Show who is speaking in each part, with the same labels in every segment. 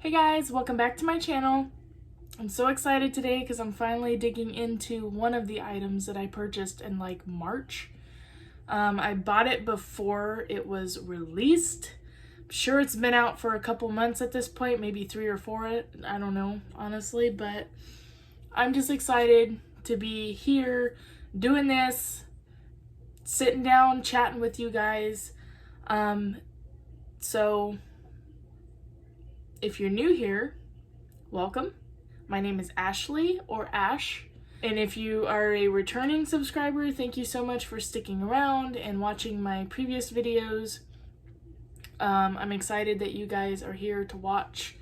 Speaker 1: Hey guys, welcome back to my channel. I'm so excited today because I'm finally digging into one of the items that I purchased in like March. I bought it before it was released. I'm sure it's been out for a couple months at this point, maybe 3 or 4, I don't know, honestly, but I'm just excited to be here doing this, sitting down, chatting with you guys. So if you're new here, welcome. My name is Ashley, or Ash. And if you are a returning subscriber, thank you so much for sticking around and watching my previous videos. I'm excited that you guys are here to watch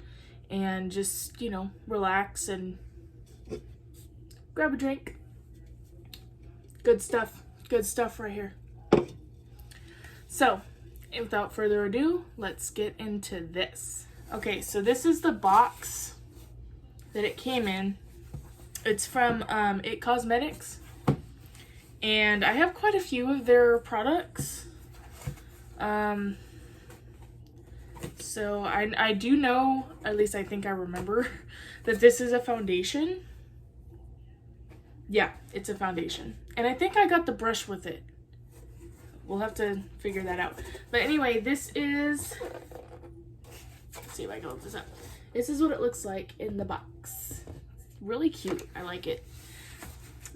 Speaker 1: and just, relax and grab a drink. Good stuff right here. So, without further ado, let's get into this. Okay, so this is the box that it came in. It's from It Cosmetics, and I have quite a few of their products. So I do know, at least I think I remember, that this is a foundation. Yeah, it's a foundation. And I think I got the brush with it. We'll have to figure that out. But anyway, this is... Let's see if I can look this up. This is what it looks like in the box. Really cute. I like it.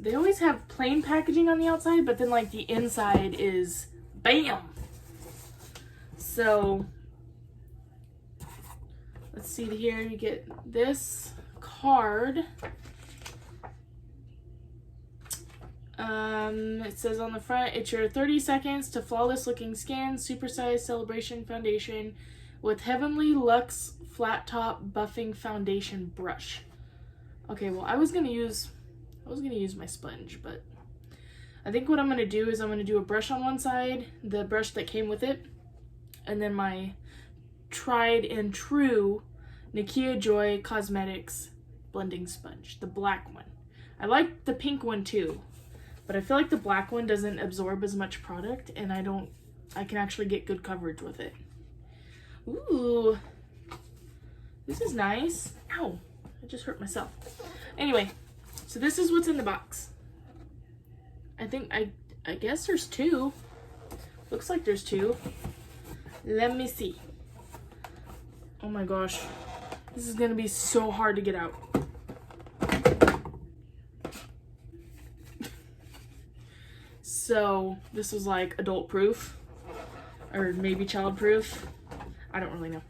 Speaker 1: They always have plain packaging on the outside, but then like the inside is BAM! So, let's see here. You get this card. It says on the front, it's your 30 seconds to flawless looking skin, supersized celebration foundation with Heavenly Luxe Flat Top Buffing Foundation Brush. Okay, well, I was gonna use my sponge, but I think what I'm gonna do is I'm gonna do a brush on one side, the brush that came with it, and then my tried and true Nakia Joy Cosmetics blending sponge, the black one. I like the pink one too, but I feel like the black one doesn't absorb as much product, and I can actually get good coverage with it. Ooh, this is nice. Ow, I just hurt myself. Anyway, so this is what's in the box. I guess there's 2. Looks like there's 2. Let me see. Oh my gosh, this is gonna be so hard to get out. So this was like adult proof, or maybe child proof. I don't really know.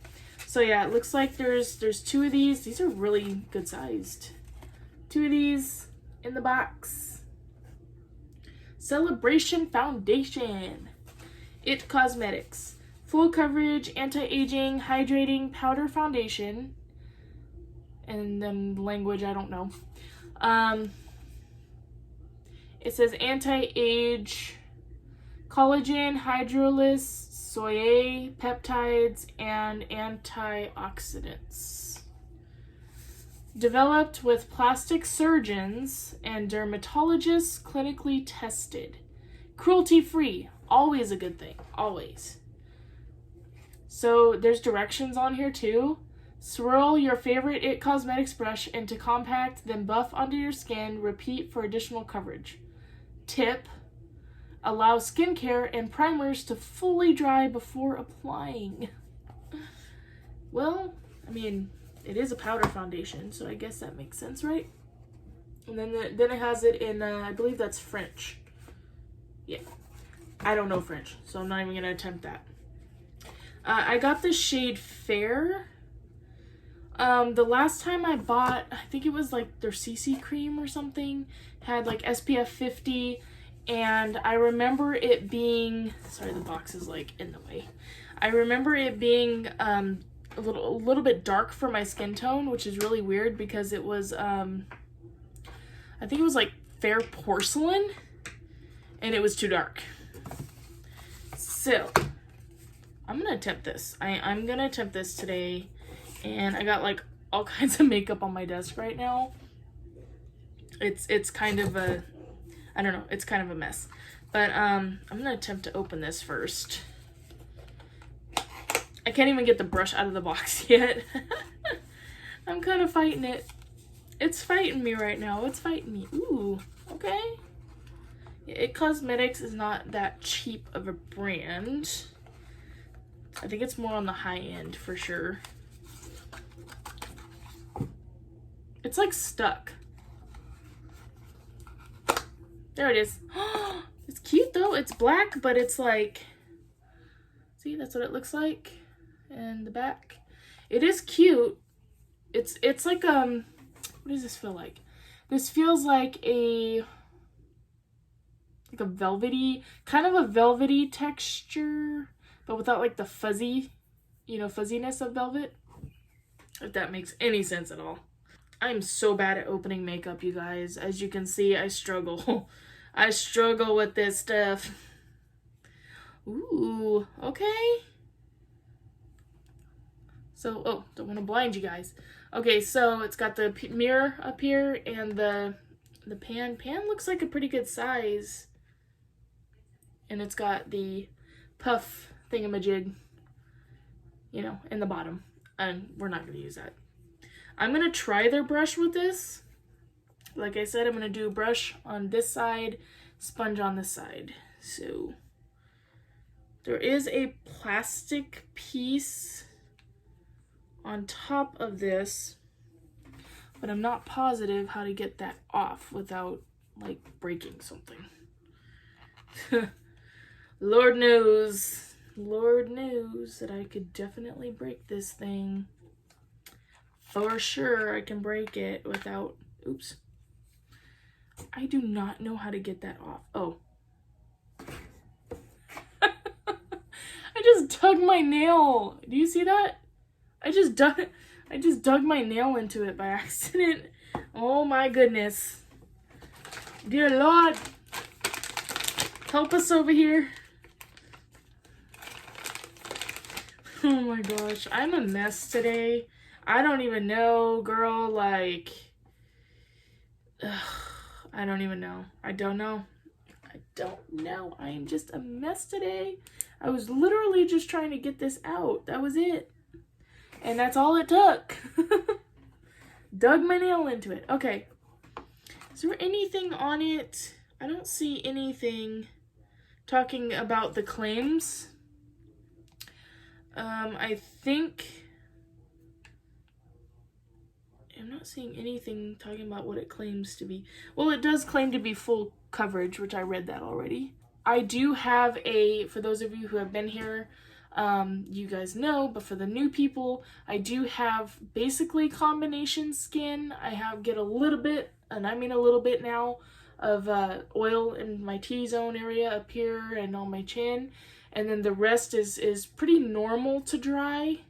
Speaker 1: So yeah, it looks like there's 2 of these. These are really good sized. 2 of these in the box. Celebration Foundation. It Cosmetics. Full coverage, anti-aging, hydrating powder foundation. And then language, I don't know. It says anti-age, collagen, hydrolase, soy, peptides, and antioxidants. Developed with plastic surgeons and dermatologists, clinically tested. Cruelty-free, always a good thing, always. So there's directions on here too. Swirl your favorite It Cosmetics brush into compact, then buff onto your skin. Repeat for additional coverage. Tip: allow skincare and primers to fully dry before applying. Well, I mean, it is a powder foundation, so I guess that makes sense, right? And then it has it in, I believe that's French. Yeah. I don't know French, so I'm not even going to attempt that. I got the shade Fair. The last time I bought, I think it was like their CC cream or something, had like SPF 50, and I remember it being, sorry, the box is like in the way. I remember it being a little bit dark for my skin tone, which is really weird because it was, I think it was like Fair Porcelain, and it was too dark. So, I'm gonna attempt this. I'm gonna attempt this today. And I got like all kinds of makeup on my desk right now. It's kind of a, I don't know, it's kind of a mess. But I'm gonna attempt to open this first. I can't even get the brush out of the box yet. I'm kind of fighting it. It's fighting me right now. It's fighting me. Ooh, okay. It Cosmetics is not that cheap of a brand. I think it's more on the high end for sure. It's like stuck. There it is. It's cute though. It's black, but it's like, see, that's what it looks like. And the back. It is cute. It's like, what does this feel like? This feels like a velvety, kind of a velvety texture, but without like the fuzzy, fuzziness of velvet. If that makes any sense at all. I'm so bad at opening makeup, you guys. As you can see, I struggle. I struggle with this stuff. Ooh, okay. So, oh, don't want to blind you guys. Okay, so it's got the mirror up here and the pan. Pan looks like a pretty good size. And it's got the puff thingamajig, in the bottom. And we're not going to use that. I'm going to try their brush with this. Like I said, I'm going to do a brush on this side, sponge on this side. So there is a plastic piece on top of this, but I'm not positive how to get that off without like breaking something. Lord knows that I could definitely break this thing. For sure I can break it without, oops. I do not know how to get that off. Oh. I just dug my nail. Do you see that? I just dug my nail into it by accident. Oh my goodness. Dear Lord. Help us over here. Oh my gosh. I'm a mess today. I don't even know, girl, like, I don't even know. I don't know. I am just a mess today. I was literally just trying to get this out. That was it. And that's all it took. Dug my nail into it. Okay. Is there anything on it? I don't see anything talking about the claims. I think I'm not seeing anything talking about what it claims to be. Well, it does claim to be full coverage, which I read that already. I do have for those of you who have been here, you guys know, but for the new people, I do have basically combination skin. I get a little bit, and I mean a little bit now, of oil in my T-zone area up here and on my chin. And then the rest is pretty normal to dry.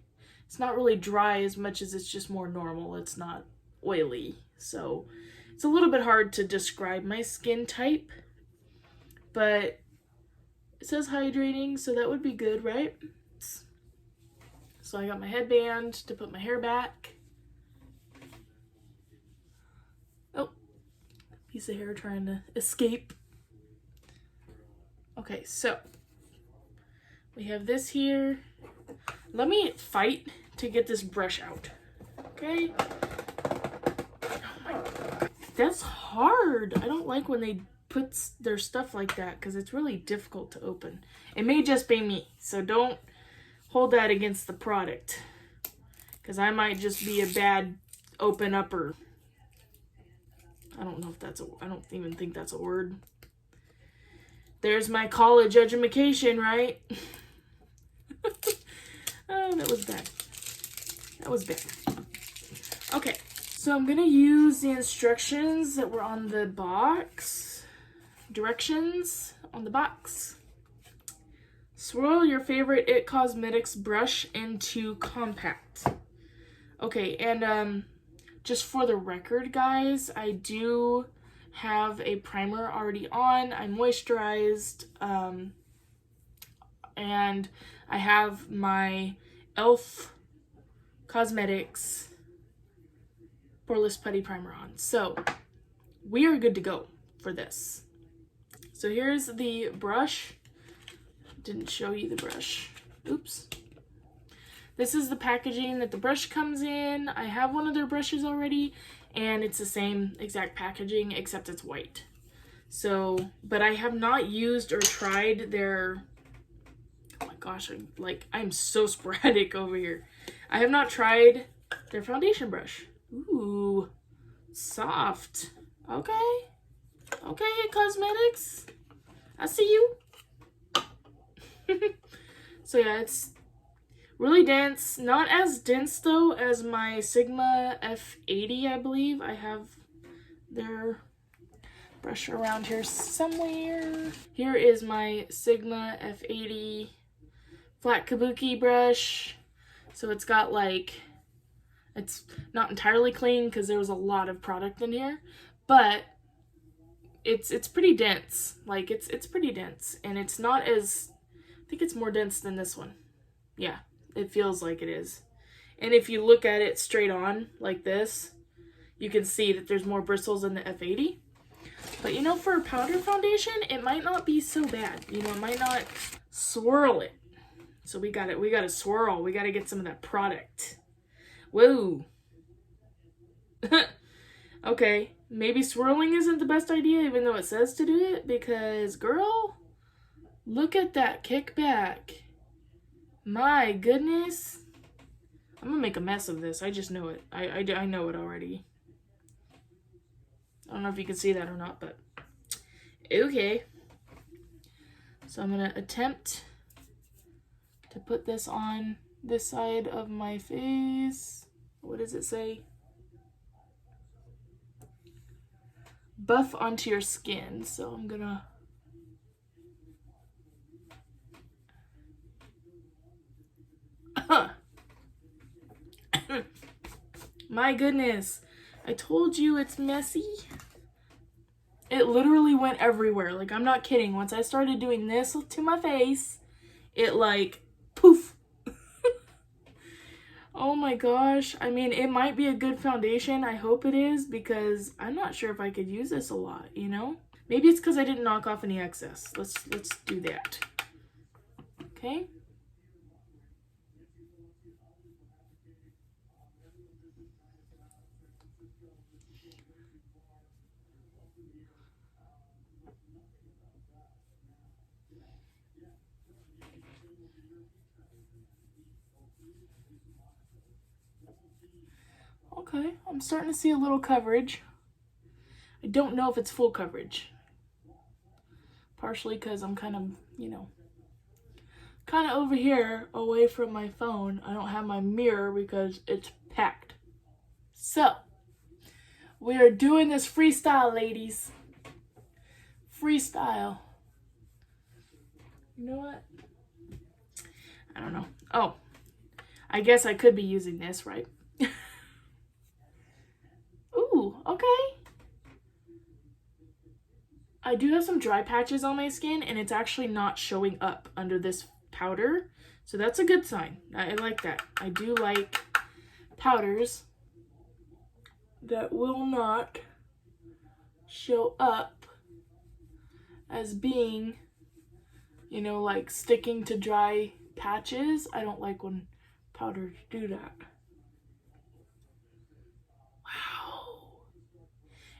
Speaker 1: It's not really dry as much as it's just more normal. It's not oily. So it's a little bit hard to describe my skin type. But it says hydrating, so that would be good, right? So I got my headband to put my hair back. Oh, piece of hair trying to escape. Okay, so we have this here. Let me fight to get this brush out. Okay? Oh my God. That's hard. I don't like when they put their stuff like that because it's really difficult to open. It may just be me, so don't hold that against the product because I might just be a bad open upper. I don't know if that's I don't even think that's a word. There's my college education, right? Oh, that was bad. That was bad. Okay, so I'm gonna use the instructions that were on the box. Directions on the box. Swirl your favorite IT Cosmetics brush into compact. Okay, and just for the record, guys, I do have a primer already on. I'm moisturized, and I have my e.l.f. Cosmetics Poreless Putty Primer on. So we are good to go for this. So here's the brush. Didn't show you the brush. Oops. This is the packaging that the brush comes in. I have one of their brushes already, and it's the same exact packaging, except it's white. So, but I have not used or tried their, oh my gosh, I'm so sporadic over here. I have not tried their foundation brush. Ooh, soft. Okay. Okay, cosmetics. I see you. So yeah, it's really dense. Not as dense though as my Sigma F80, I believe. I have their brush around here somewhere. Here is my Sigma F80 flat kabuki brush. So it's got like, it's not entirely clean because there was a lot of product in here, but it's pretty dense. Like it's pretty dense, and it's not as, I think it's more dense than this one. Yeah, it feels like it is. And if you look at it straight on like this, you can see that there's more bristles in the F80. But you know, for a powder foundation, it might not be so bad. You know, it might not swirl it. So we gotta swirl. We gotta get some of that product. Whoa. Okay, maybe swirling isn't the best idea, even though it says to do it, because girl, look at that kickback. My goodness. I'm gonna make a mess of this. I just know it. I know it already. I don't know if you can see that or not, but okay. So I'm gonna attempt to put this on this side of my face. What does it say? Buff onto your skin. So I'm gonna my goodness, I told you it's messy. It literally went everywhere. Like, I'm not kidding. Once I started doing this to my face, it like poof. Oh my gosh. I mean, it might be a good foundation. I hope it is, because I'm not sure if I could use this a lot, you know? Maybe it's because I didn't knock off any excess. Let's do that. Okay. Okay, I'm starting to see a little coverage. I don't know if it's full coverage. Partially because I'm kind of, you know, kind of over here away from my phone. I don't have my mirror because it's packed. So, we are doing this freestyle, ladies. Freestyle. You know what? I don't know. Oh, I guess I could be using this, right? Ooh, okay. I do have some dry patches on my skin, and it's actually not showing up under this powder. So that's a good sign. I like that. I do like powders that will not show up as being, you know, like sticking to dry patches. I don't like when powders do that.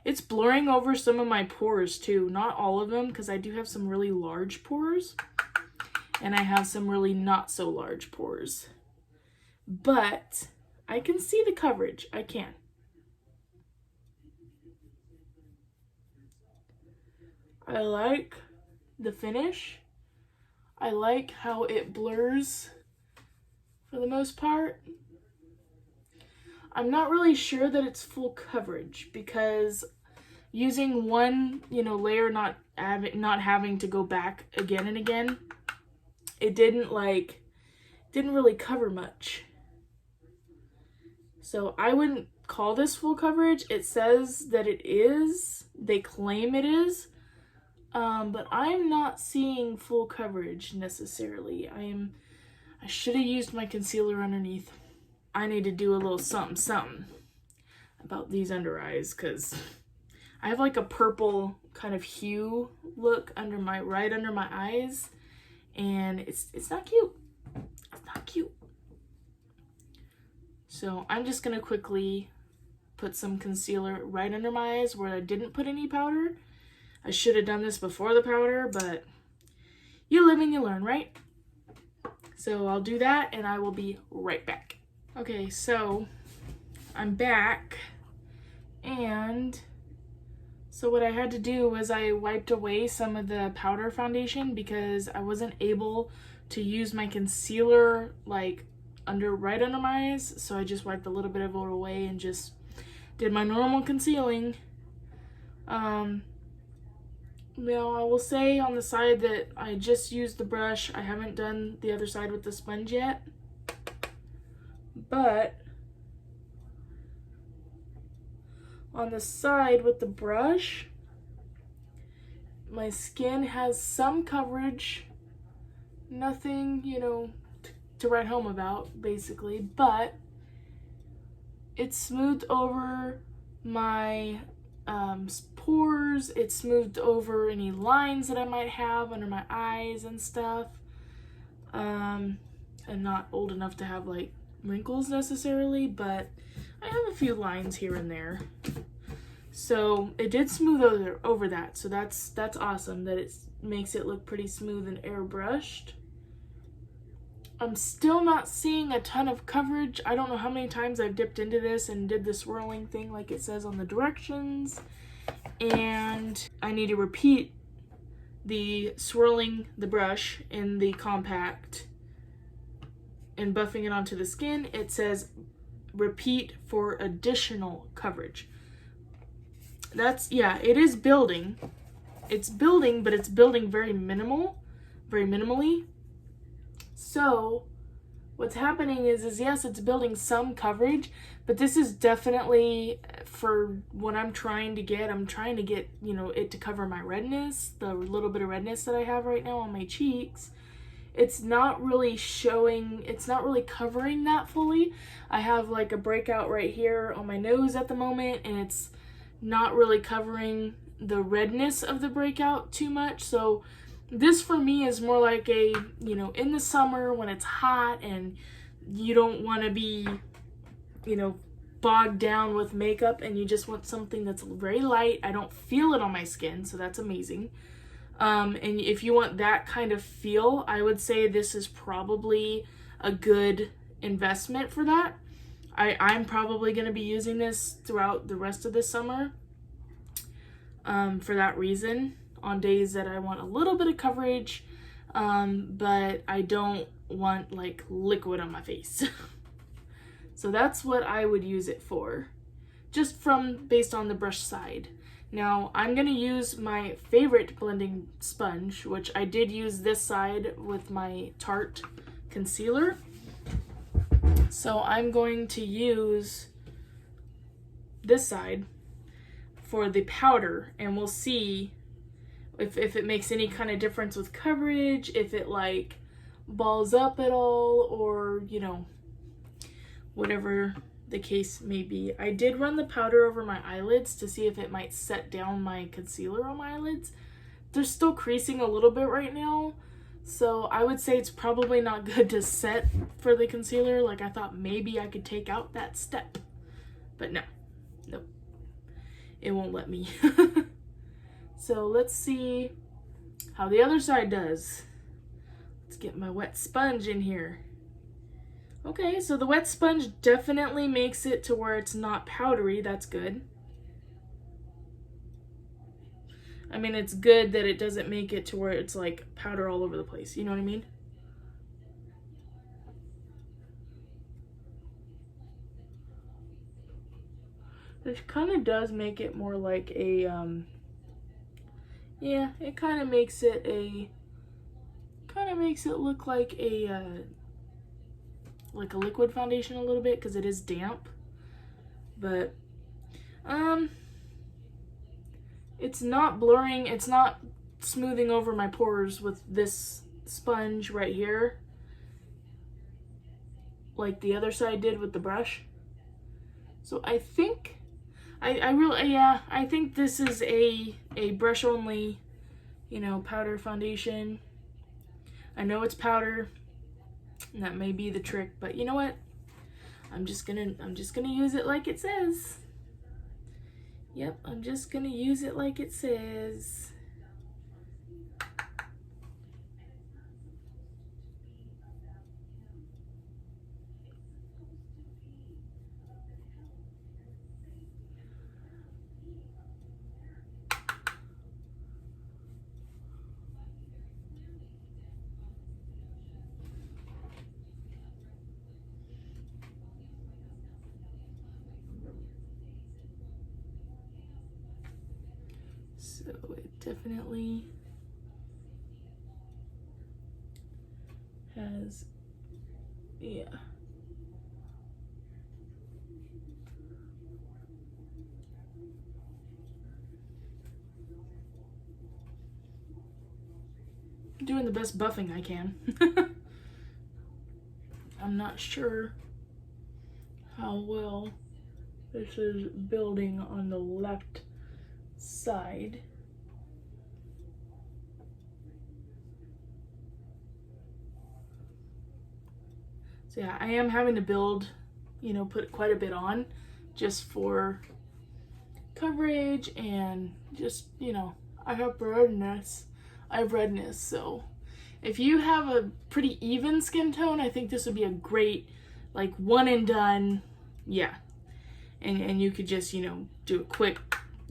Speaker 1: It's blurring over some of my pores too. Not all of them, because I do have some really large pores. And I have some really not so large pores. But I can see the coverage. I can. I like the finish. I like how it blurs for the most part. I'm not really sure that it's full coverage, because using one, you know, layer, not having to go back again and again, it didn't really cover much. So I wouldn't call this full coverage. It says that it is. They claim it is. But I'm not seeing full coverage necessarily. I should have used my concealer underneath. I need to do a little something about these under eyes, because I have like a purple kind of hue look right under my eyes, and it's not cute. It's not cute. So I'm just going to quickly put some concealer right under my eyes where I didn't put any powder. I should have done this before the powder, but you live and you learn, right? So I'll do that and I will be right back. Okay, so I'm back, and so what I had to do was I wiped away some of the powder foundation because I wasn't able to use my concealer like right under my eyes, so I just wiped a little bit of it away and just did my normal concealing. Now I will say on the side that I just used the brush. I haven't done the other side with the sponge yet, but on the side with the brush, my skin has some coverage, nothing, to write home about, basically, but it smoothed over my pores, it smoothed over any lines that I might have under my eyes and stuff. I'm not old enough to have like wrinkles necessarily, but I have a few lines here and there. So it did smooth over that, so that's awesome that it makes it look pretty smooth and airbrushed. I'm still not seeing a ton of coverage. I don't know how many times I've dipped into this and did the swirling thing like it says on the directions. And I need to repeat the swirling the brush in the compact and buffing it onto the skin. It says repeat for additional coverage. It is building. It's building, but it's building very minimally. So what's happening is yes, it's building some coverage, but this is definitely for what I'm trying to get. I'm trying to get, it to cover my redness, the little bit of redness that I have right now on my cheeks. It's not really showing, it's not really covering that fully. I have like a breakout right here on my nose at the moment, and it's not really covering the redness of the breakout too much. So this for me is more like a, in the summer when it's hot and you don't want to be, bogged down with makeup and you just want something that's very light. I don't feel it on my skin, so that's amazing. And if you want that kind of feel, I would say this is probably a good investment for that. I'm probably going to be using this throughout the rest of the summer for that reason, on days that I want a little bit of coverage, but I don't want like liquid on my face. So that's what I would use it for, just based on the brush side. Now I'm going to use my favorite blending sponge, which I did use this side with my Tarte concealer. So I'm going to use this side for the powder, and we'll see if it makes any kind of difference with coverage, if it like balls up at all, or whatever the case may be. I did run the powder over my eyelids to see if it might set down my concealer on my eyelids. They're still creasing a little bit right now, so I would say it's probably not good to set for the concealer. Like, I thought maybe I could take out that step, but nope, it won't let me. So let's see how the other side does. Let's get my wet sponge in here. Okay, so the wet sponge definitely makes it to where it's not powdery. That's good. I mean, it's good that it doesn't make it to where it's like powder all over the place. You know what I mean? This kind of does make it more like a, yeah, it kind of makes it look like a liquid foundation a little bit, because it is damp. But it's not blurring, it's not smoothing over my pores with this sponge right here like the other side did with the brush. So I think I think this is a brush only, powder foundation. I know it's powder, and that may be the trick, but you know what? I'm just gonna use it like it says. Yep, I'm just gonna use it like it says. So it definitely has, yeah. I'm doing the best buffing I can. I'm not sure how well this is building on the left side. So yeah, I am having to build, you know, put quite a bit on just for coverage and just, you know, I have redness, so if you have a pretty even skin tone, I think this would be a great, like, one and done, yeah. And you could just, you know, do a quick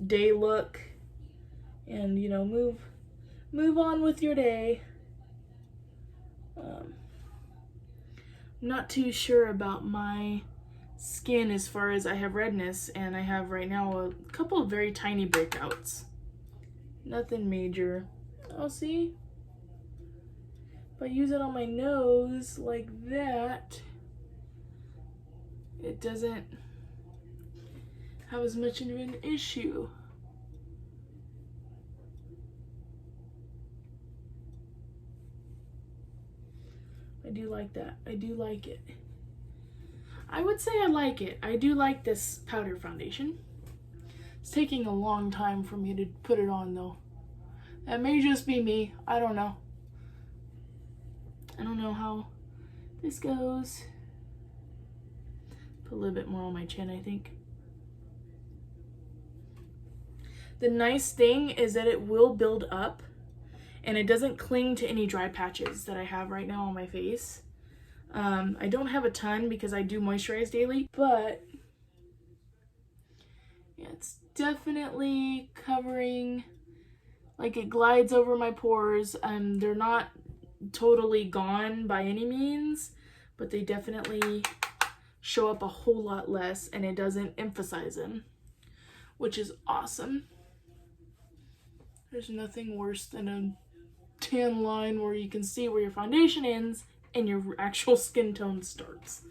Speaker 1: day look and, you know, move on with your day. Not too sure about my skin as far as I have redness, and I have right now a couple of very tiny breakouts. Nothing major. I'll see. If I use it on my nose like that, it doesn't have as much of an issue. I do like that. I do like it. I would say I like it. I do like this powder foundation. It's taking a long time for me to put it on though. That may just be me. I don't know. I don't know how this goes. Put a little bit more on my chin, I think. The nice thing is that it will build up and it doesn't cling to any dry patches that I have right now on my face. I don't have a ton because I do moisturize daily, but yeah, it's definitely covering, like it glides over my pores. They're not totally gone by any means, but they definitely show up a whole lot less and it doesn't emphasize them, which is awesome. There's nothing worse than a tan line where you can see where your foundation ends and your actual skin tone starts.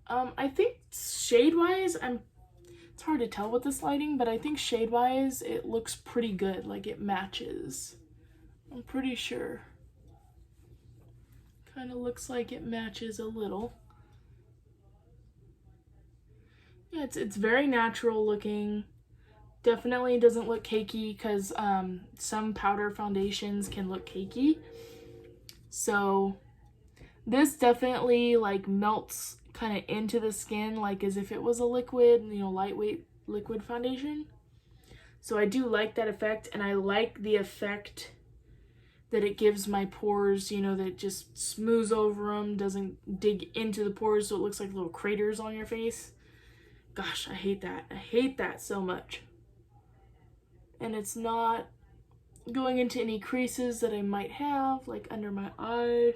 Speaker 1: I think shade-wise, it's hard to tell with this lighting, but I think shade-wise, it looks pretty good, like it matches. I'm pretty sure. Kind of looks like it matches a little. Yeah, it's very natural looking. Definitely doesn't look cakey because some powder foundations can look cakey. So this definitely like melts kind of into the skin like as if it was a liquid, you know, lightweight liquid foundation. So I do like that effect, and I like the effect that it gives my pores, you know, that it just smooths over them, doesn't dig into the pores so it looks like little craters on your face. Gosh, I hate that. I hate that so much. And it's not going into any creases that I might have, like under my eye.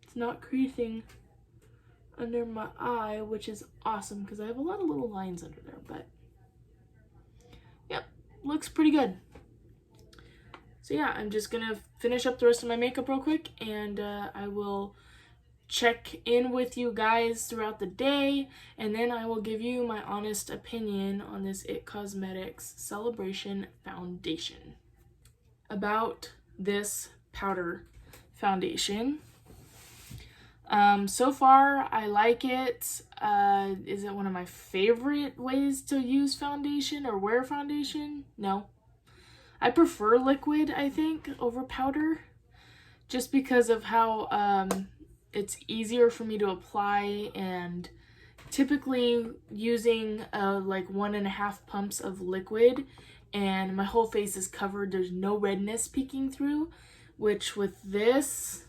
Speaker 1: It's not creasing under my eye, which is awesome because I have a lot of little lines under there, but yep, looks pretty good. So yeah, I'm just gonna finish up the rest of my makeup real quick, and I will check in with you guys throughout the day, and then I will give you my honest opinion on this IT Cosmetics Celebration Foundation. About this powder foundation. So far, I like it. Is it one of my favorite ways to use foundation or wear foundation? No. I prefer liquid, I think, over powder, just because of how it's easier for me to apply, and typically using like 1.5 pumps of liquid and my whole face is covered. There's no redness peeking through, which with this,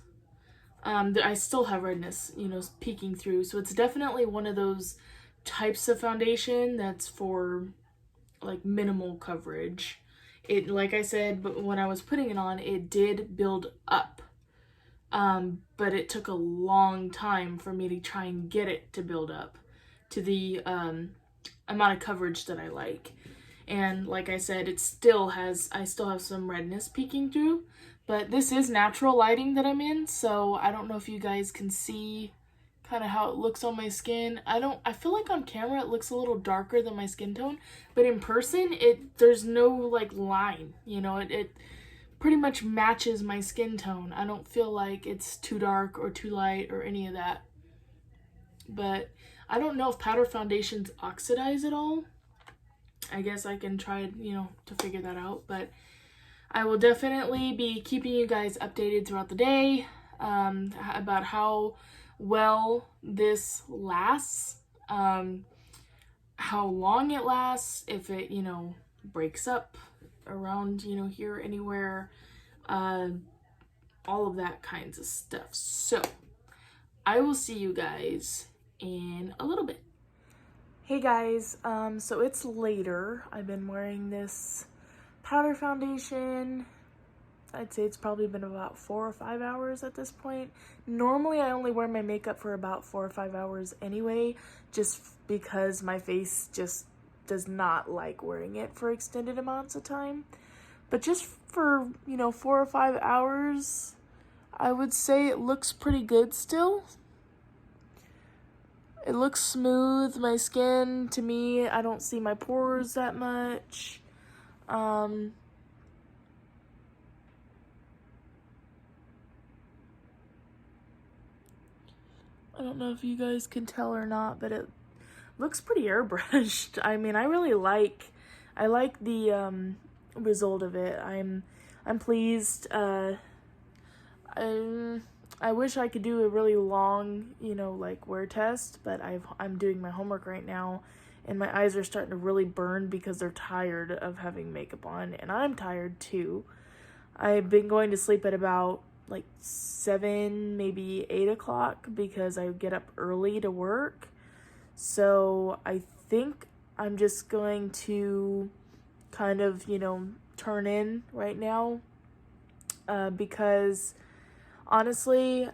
Speaker 1: I still have redness, you know, peeking through. So it's definitely one of those types of foundation that's for like minimal coverage. It, like I said, but when I was putting it on, it did build up. But it took a long time for me to try and get it to build up to the amount of coverage that I like. And like I said, I still have some redness peeking through, but this is natural lighting that I'm in, so I don't know if you guys can see kind of how it looks on my skin. I feel like on camera it looks a little darker than my skin tone, but in person there's no like line, you know, it pretty much matches my skin tone. I don't feel like it's too dark or too light or any of that. But I don't know if powder foundations oxidize at all. I guess I can try, you know, to figure that out. But I will definitely be keeping you guys updated throughout the day about how well this lasts, how long it lasts, if it, you know, breaks up around, you know, here anywhere, all of that kinds of stuff. So I will see you guys in a little bit. Hey guys, so it's later. I've been wearing this powder foundation. I'd say it's probably been about 4 or 5 hours at this point. Normally I only wear my makeup for about 4 or 5 hours anyway, just because my face just does not like wearing it for extended amounts of time. But just for, you know, 4 or 5 hours, I would say it looks pretty good still. It looks smooth. My skin, to me, I don't see my pores that much. I don't know if you guys can tell or not, but it looks pretty airbrushed. I mean, I like the result of it. I'm pleased. I wish I could do a really long, you know, like wear test, but I'm doing my homework right now, and my eyes are starting to really burn because they're tired of having makeup on, and I'm tired too. I've been going to sleep at about like 7, maybe 8 o'clock because I get up early to work. So I think I'm just going to kind of, you know, turn in right now because honestly,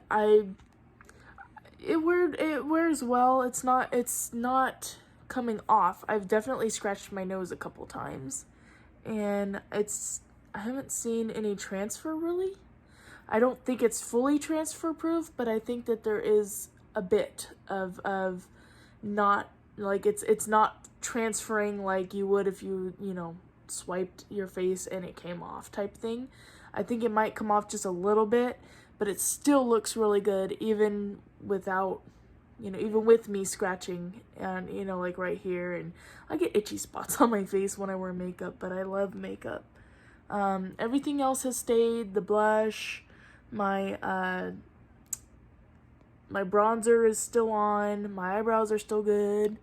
Speaker 1: it wears well. It's not coming off. I've definitely scratched my nose a couple times, and I haven't seen any transfer really. I don't think it's fully transfer proof, but I think that there is a bit of not, like, it's not transferring like you would if you know, swiped your face and it came off type thing. I think it might come off just a little bit, but it still looks really good even without, you know, even with me scratching and, you know, like right here, and I get itchy spots on my face when I wear makeup, but I love makeup. Everything else has stayed. The blush, my bronzer is still on, my eyebrows are still good.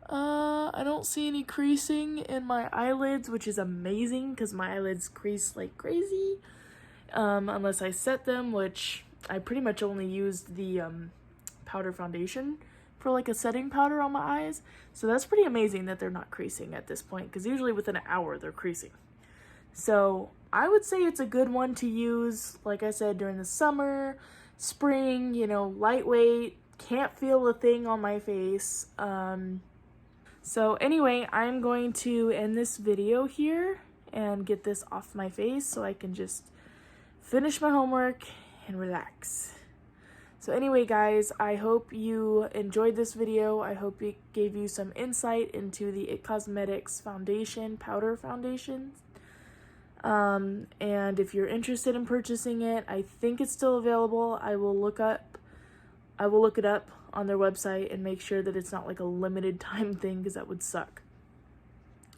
Speaker 1: I don't see any creasing in my eyelids, which is amazing because my eyelids crease like crazy. Unless I set them, which I pretty much only used the powder foundation for like a setting powder on my eyes. So that's pretty amazing that they're not creasing at this point, because usually within an hour they're creasing. So I would say it's a good one to use, like I said, during the summer, spring, you know, lightweight, can't feel a thing on my face. So anyway, I'm going to end this video here and get this off my face so I can just finish my homework and relax. So anyway, guys, I hope you enjoyed this video. I hope it gave you some insight into the IT Cosmetics foundation, powder foundation. And if you're interested in purchasing it, I think it's still available. I will look it up on their website and make sure that it's not like a limited time thing, because that would suck.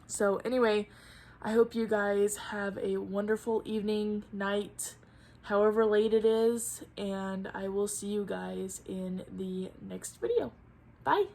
Speaker 1: So anyway, I hope you guys have a wonderful evening, night, however late it is, and I will see you guys in the next video. Bye!